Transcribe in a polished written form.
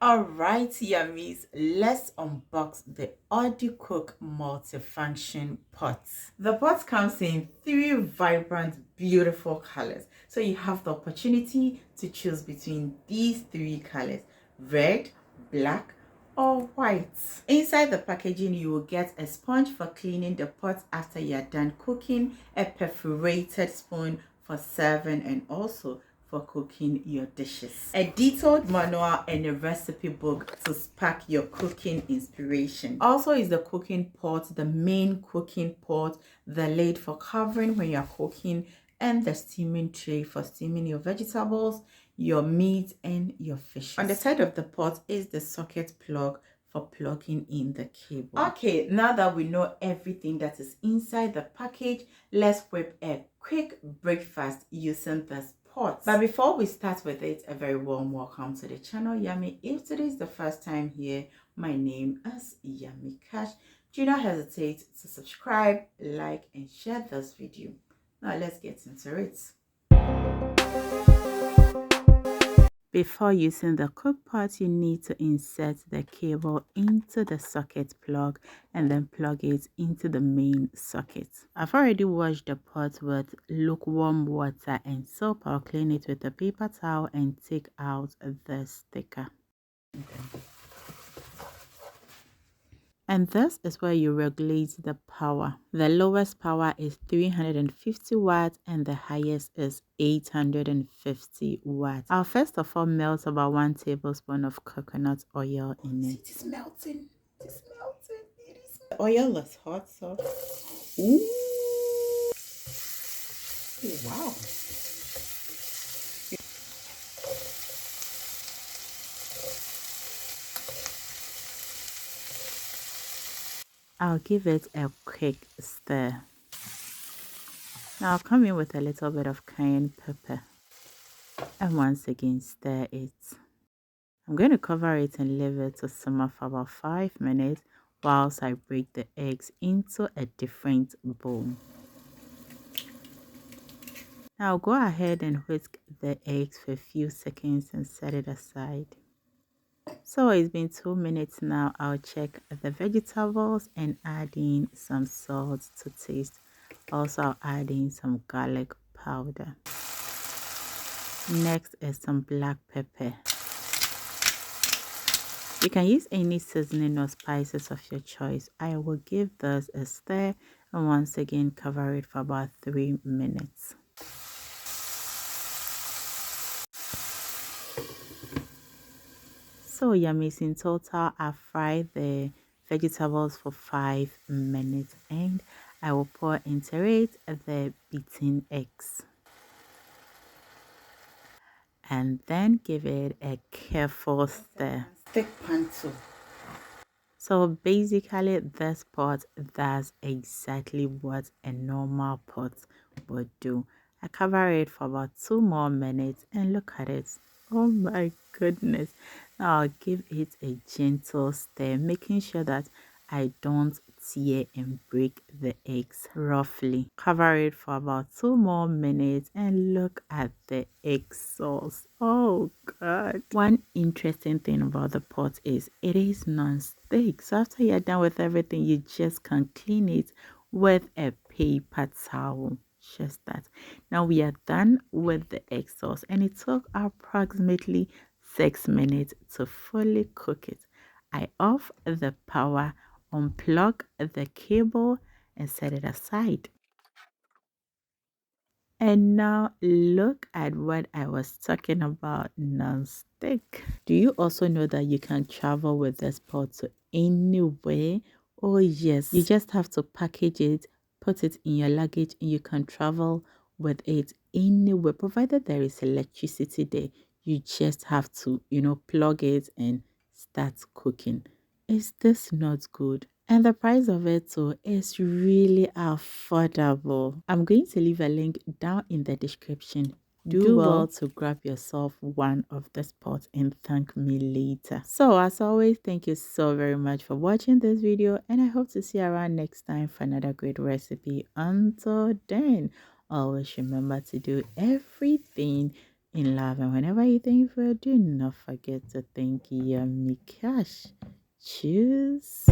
Alright, yummies, let's unbox the Audecook multifunction pots. The pot comes in 3 vibrant, beautiful colors. So you have the opportunity to choose between these 3 colors: red, black, or white. Inside the packaging, you will get a sponge for cleaning the pot after you're done cooking, a perforated spoon for serving, and also for cooking your dishes, a detailed manual and a recipe book to spark your cooking inspiration. Also is the cooking pot, the main cooking pot, the lid for covering when you're cooking, and the steaming tray for steaming your vegetables, your meat, and your fish. On the side of the pot is the socket plug for plugging in the cable. Okay, now that we know everything that is inside the package, let's whip a quick breakfast using this pot. But before we start with it, a very warm welcome to the channel, Yummy. If today is the first time here, my name is Yummy Cash. Do not hesitate to subscribe, like, and share this video. Now let's get into it. Before using the cook pot, you need to insert the cable into the socket plug and then plug it into the main socket. I've already washed the pot with lukewarm water and soap. I'll clean it with a paper towel and take out the sticker. And this is where you regulate the power. The lowest power is 350 watts and the highest is 850 watts. I'll first of all melt about 1 tablespoon of coconut oil in it. It is melting. It is melting. It is melting. The oil is hot, so. Ooh. Wow. I'll give it a quick stir. Now I'll come in with a little bit of cayenne pepper and once again stir it. I'm going to cover it and leave it to simmer for about 5 minutes whilst I break the eggs into a different bowl. Now I'll go ahead and whisk the eggs for a few seconds and set it aside. So it's been 2 minutes now. I'll check the vegetables and add in some salt to taste. Also, I'll add in some garlic powder. Next is some black pepper. You can use any seasoning or spices of your choice. I will give this a stir and once again cover it for about 3 minutes. So yummies, in total I've fried the vegetables for 5 minutes and I will pour into it the beaten eggs and then give it a careful stir. Stick pan too. So basically this pot does exactly what a normal pot would do. I cover it for about 2 more minutes and look at it. Oh my goodness. Now I'll give it a gentle stir, making sure that I don't tear and break the eggs roughly. Cover it for about 2 more minutes and look at the egg sauce. Oh god. One interesting thing about the pot is it is non-stick. So after you're done with everything, you just can clean it with a paper towel. Just that. Now we are done with the egg sauce and it took approximately 6 minutes to fully cook it. I off the power, unplug the cable and set it aside. And now look at what I was talking about, non-stick. Do you also know that you can travel with this pot to anywhere? Oh yes, you just have to package it, put it in your luggage and you can travel with it anywhere, provided there is electricity there. You just have to, plug it and start cooking. Is this not good? And the price of it too is really affordable. I'm going to leave a link down in the description. Do well to grab yourself one of this pot and thank me later. So as always, thank you so very much for watching this video and I hope to see you around next time for another great recipe. Until then, always remember to do everything in love. And whenever you thank for, do not forget to thank Yummy Cash. Cheers.